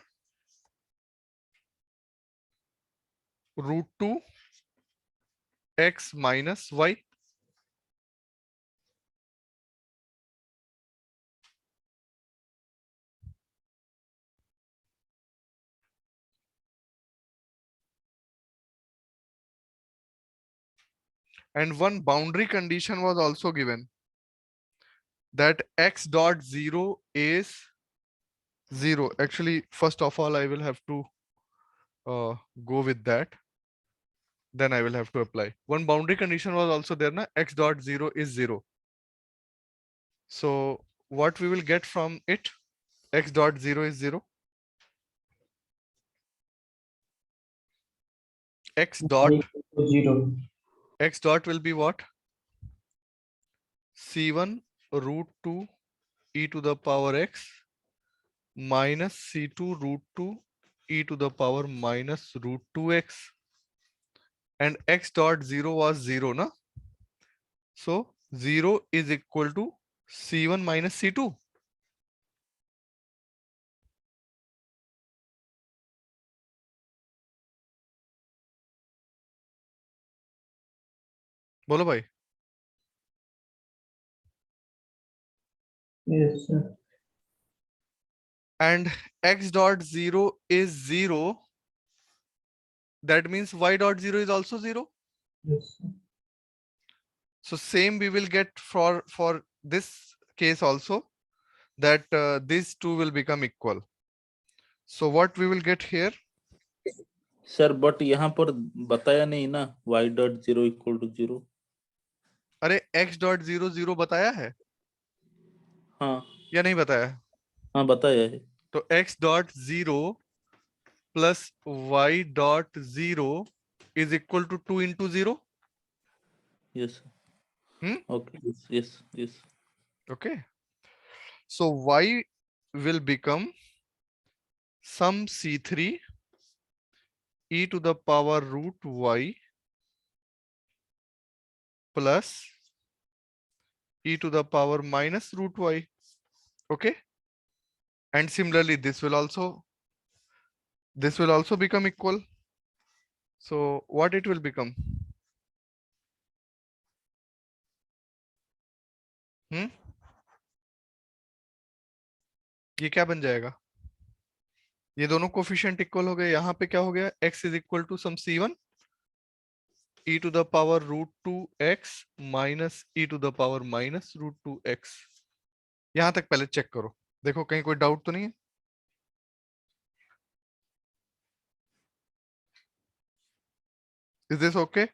root 2 x minus y. And one boundary condition was also given, that x dot 0 is 0. Actually, first of all, I will have to go with that. Then I will have to apply. One boundary condition was also there, na? X dot 0 is 0. So what we will get from it? X dot 0 is 0. X dot 0 x dot will be what? C1 root 2 e to the power x minus C2 root 2 e to the power minus root 2x. And x dot 0 was 0, na? So 0 is equal to C1 minus C2. बोलो भाई. yes sir, And x dot 0 is 0. That means y dot 0 is also 0. yes sir. So same we will get for this case also, that these two will become equal. So what we will get here? Sir but यहाँ पर बताया नहीं ना y dot 0 equal to 0. अरे x dot 0 0 बताया है हाँ या नहीं बताया? हाँ बताया है. तो x dot 0 plus y dot 0 is equal to 2 into 0. Yes. Hmm? Okay. Yes yes yes. Okay. So y will become some c3 e to the power root y plus e to the power minus root y. Okay. And similarly, this will also become equal. So what it will become? ये क्या बन जाएगा? ये दोनों coefficient equal हो गए. यहाँ पे क्या हो गया? x is equal to some c1 e to the power root 2x minus e to the power minus root 2x. यहां तक पहले चेक करो, देखो कहीं कोई डाउट तो नहीं है. Is this okay?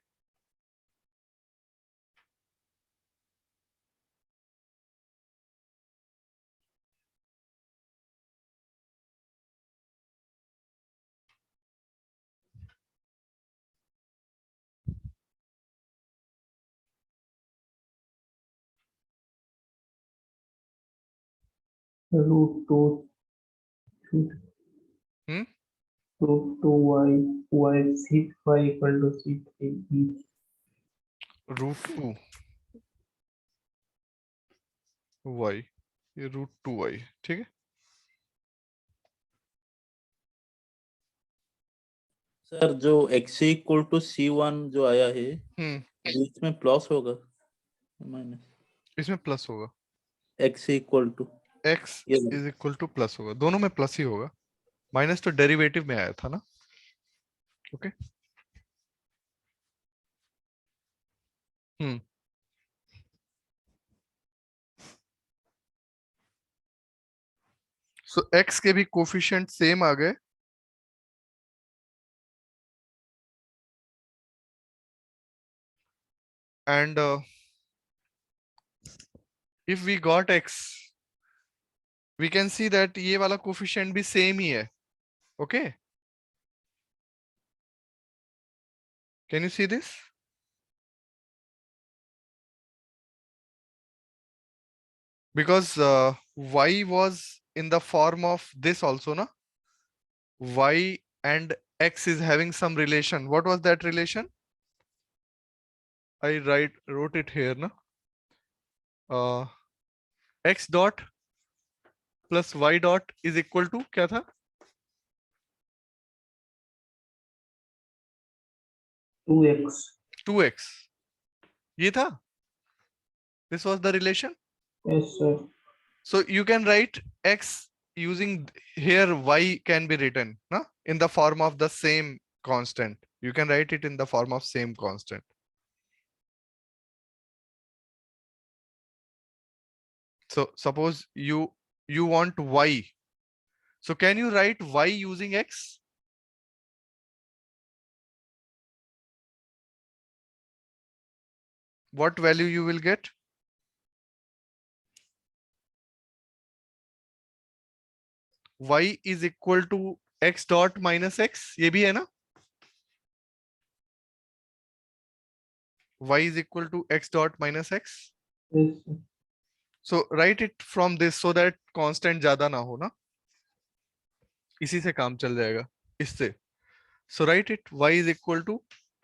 root 2 Hmm? root 2y c5 equal to c3 Root 2 y, ये root 2y, ठीक है. सर जो x इक्वल टू c1 जो आया है बीच में प्लस होगा माइनस इसमें प्लस होगा, x equal to x is equal to plus होगा, दोनों में प्लस ही होगा. माइनस तो डेरिवेटिव में आया था ना. ओके. सो x के भी कोफिशिएंट सेम आ गए. And if we got x, we can see that ये वाला कोफिशिएंट भी सेम ही है. Okay, can you see this? Because y was in the form of this also, na? Y and x is having some relation. What was that relation? I wrote it here, na? X dot plus y dot is equal to क्या था? 2x 2x. ये था? This was the relation. yes sir So you can write x using here y can be written na? In the form of the same constant. You can write it in the form of same constant. So suppose you want y. So can you write y using x? What value you will get? Y is equal to x dot minus x. ये भी है ना? Y is equal to x dot minus x. yes sir So write it from this so that constant ज्यादा ना हो ना. इसी से काम चल जाएगा इससे. So write it y is equal to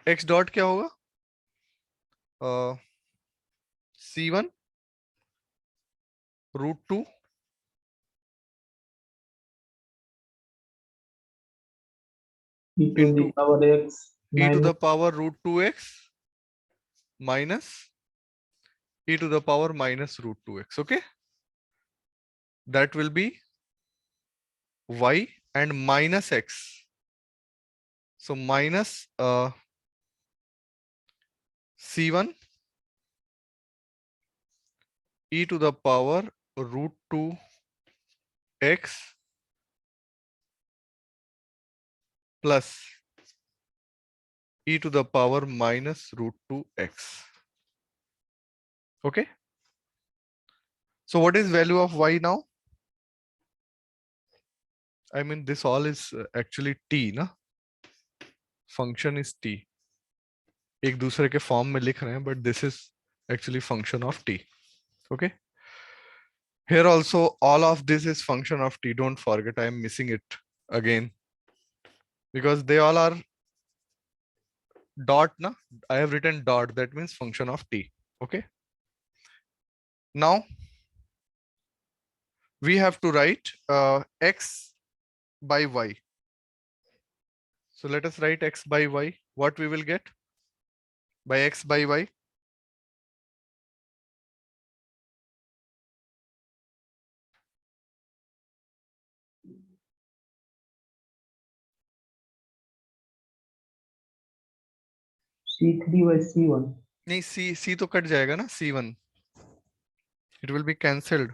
x dot क्या होगा? C1 root 2 e to the into power x e to the minus power root 2x minus e to the power minus root 2x. Okay, that will be y and minus x. So minus C1 e to the power root 2x plus e to the power minus root 2x. Okay. So what is value of y now? I mean, this all is actually t, na? Function is t. एक दूसरे के form में लिख रहे हैं, but this is actually function of t. Okay. Here also, all of this is function of t. Don't forget, I am missing it again because they all are dot, na? I have written dot. That means function of t. Okay. Now we have to write x by y. So let us write x by y. What we will get by x by y? C3 by C1. नहीं, C तो cut जाएगा ना, C1 it will be cancelled.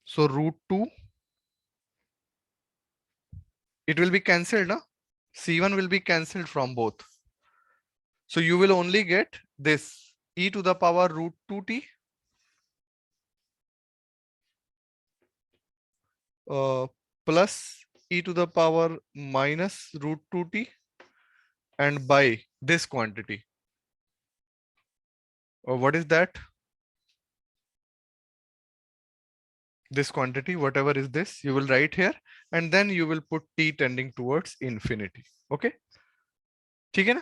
So root 2 it will be cancelled, na? C1 will be cancelled from both. So you will only get this e to the power root 2t plus e to the power minus root 2t and by this quantity. What is that? This quantity, whatever is this, you will write here and then you will put t tending towards infinity. Okay, ठीक है ना?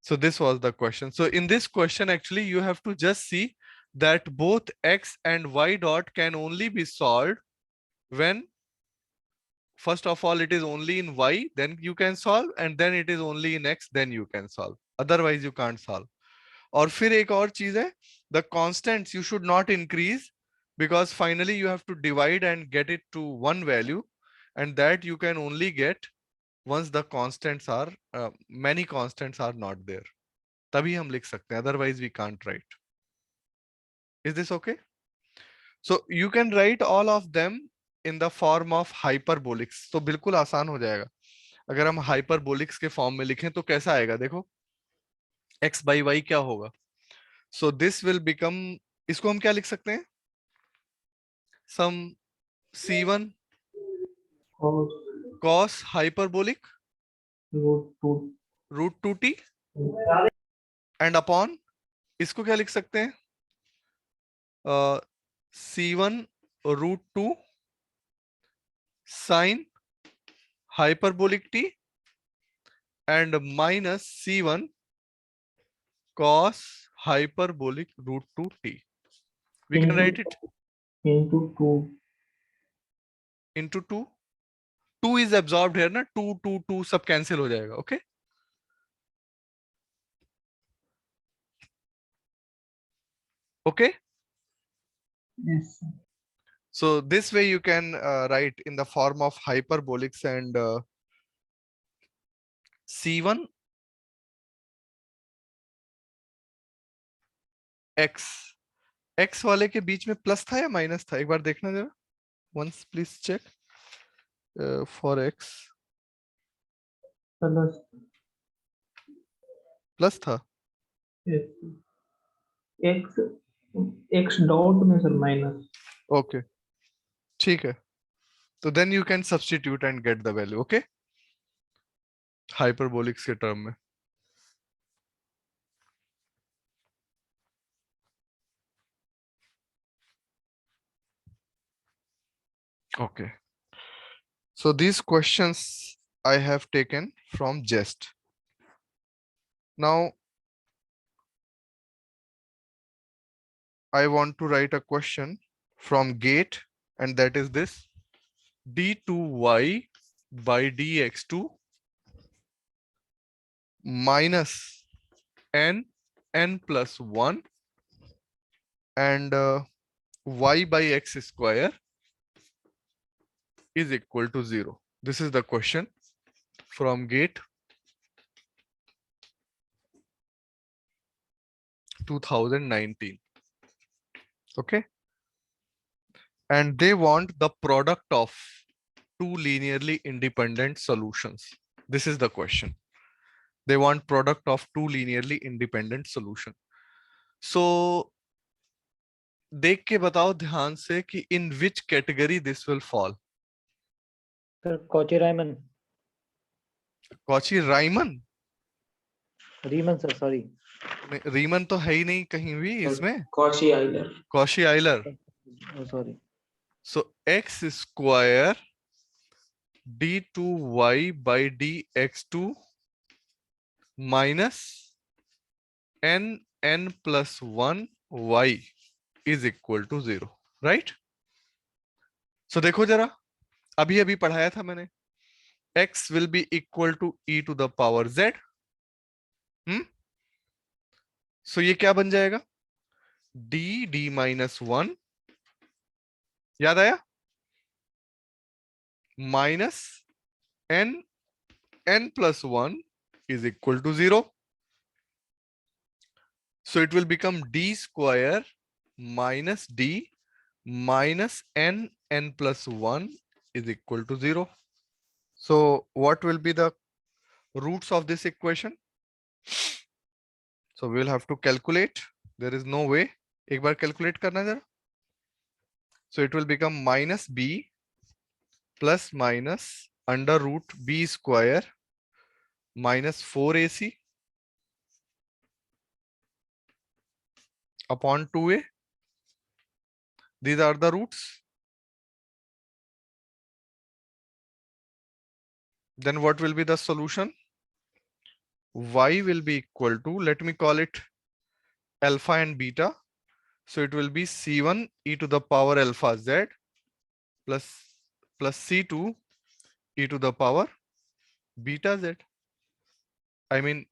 So this was the question. So in this question, actually, you have to just see that both x and y dot can only be solved when, first of all, it is only in y, then you can solve, and then it is only in x, then you can solve. Otherwise, you can't solve. और फिर एक और चीज है, the constants you should not increase because finally you have to divide and get it to one value, and that you can only get once the constants are many constants are not there. तभी हम लिख सकते हैं, otherwise we can't write. Is this okay? So you can write all of them in the form of hyperbolics. तो बिल्कुल आसान हो जाएगा. अगर हम hyperbolics के फॉर्म में लिखें तो कैसा आएगा देखो, x by y क्या होगा? So this will become, इसको हम क्या लिख सकते हैं? Some c1 cos hyperbolic root 2t and upon, इसको क्या लिख सकते हैं? c1 root 2 sin hyperbolic t and minus c1 cos hyperbolic root 2t. We can write it into 2. into 2. 2 is absorbed here ना, 2 सब cancel हो जाएगा. Okay, okay. Yes, sir. So this way you can write in the form of hyperbolics and c1 x वाले के बीच में plus था या minus था, एक बार देखना जरा. Once please check for x. Plus था. Yes. X dot में सर माइनस. Okay, ठीक है. तो then you can substitute and get the value. Okay, hyperbolics के term में. Okay, so these questions I have taken from JEST. Now I want to write a question from GATE, and that is this: d2y by dx2 minus n plus 1 and y by x square is equal to 0. This is the question from GATE 2019. Okay, and they want the product of two linearly independent solutions. This is the question. They want product of two linearly independent solution. So देख के बताओ ध्यान से कि in which category this will fall. Sir Cauchy-Riemann. Cauchy-Riemann? Riemann sir, sorry. रीमन तो है ही नहीं कहीं भी इसमें. Cauchy-Euler. Cauchy-Euler. Oh, sorry. So x square d2y by dx2 minus n plus 1 y is equal to 0, right? So देखो जरा, अभी पढ़ाया था मैंने, x will be equal to e to the power z. So ये क्या बन जाएगा? d minus 1, याद आया, minus n n plus 1 is equal to 0. So it will become d square minus d minus n plus 1 is equal to 0. So what will be the roots of this equation? So we will have to calculate. There is no way. एक बार calculate करना जरा. So it will become minus b plus minus under root b square minus 4ac upon 2a. These are the roots. Then what will be the solution? Y will be equal to, let me call it alpha and beta. So it will be c1 e to the power alpha z plus c2 e to the power beta z. I mean,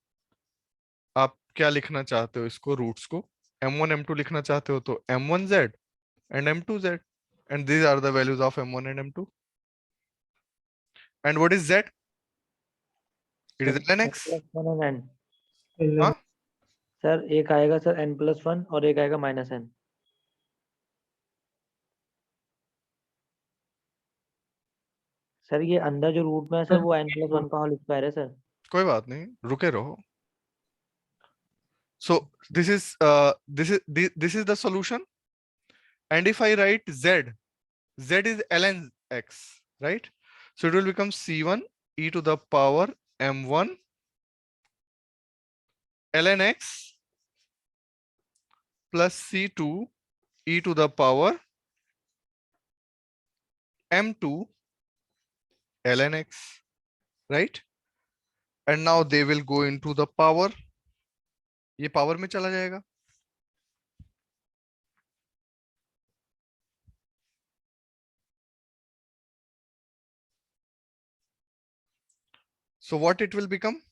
आप क्या लिखना चाहते हो इसको roots को? m1 m2 लिखना चाहते हो तो m1z and m2z, and these are the values of m1 and m2. And what is z? It is ln x. +1 and n। हाँ? सर एक आएगा सर n+1 और एक आएगा -n। सर ये अंदर जो रूट में है सर वो n+1 का होल स्क्वायर है सर। कोई बात नहीं, रुके रहो. So this is the solution. And if I write z is ln x, right? So it will become c1 e to the power m1 ln x plus c2 e to the power m2 ln x, right? And now they will go into the power. ये power में चला जाएगा. So what it will become?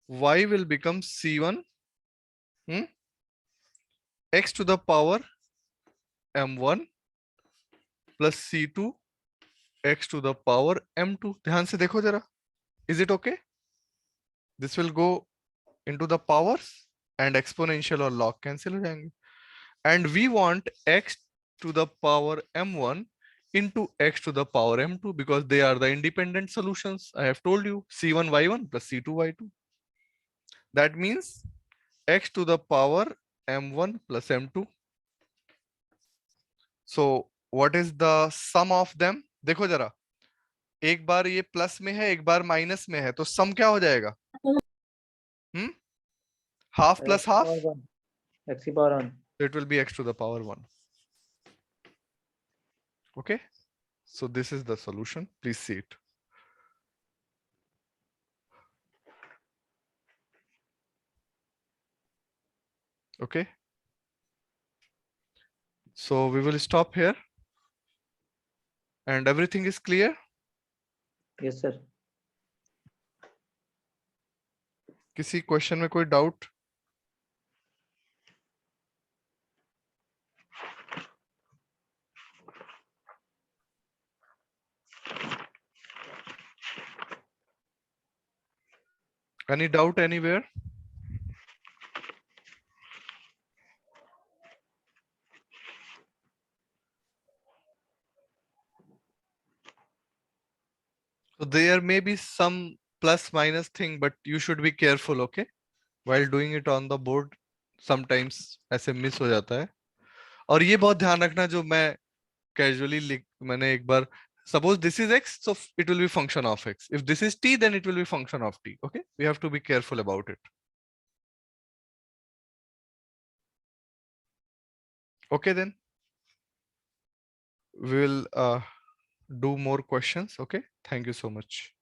Y will become c1 x to the power m1 plus c2 x to the power m2. ध्यान से देखो जरा. Is it okay? This will go into the powers and exponential or log cancel हो जाएंगे. And we want x to the power m1 into x to the power m2 because they are the independent solutions. I have told you c1 y1 plus c2 y2. That means x to the power m1 plus m2. So what is the sum of them? देखो जरा, एक बार ये plus में है एक बार minus में है तो सम क्या हो जाएगा? हाफ प्लस हाफ, x की power 1. it will be x to the power 1. Okay, so this is the solution. Please see it. Okay, so we will stop here. And everything is clear? Yes sir. किसी question में कोई doubt? Any doubt anywhere? So there may be some plus minus thing, but you should be careful, okay? While doing it on the board, sometimes ऐसे miss हो जाता है. और ये बहुत ध्यान रखना जो मैं casually मैंने एक बार, suppose this is x, so it will be function of x. If this is t, then it will be function of t. Okay, we have to be careful about it. Okay, then we will do more questions. Okay, thank you so much.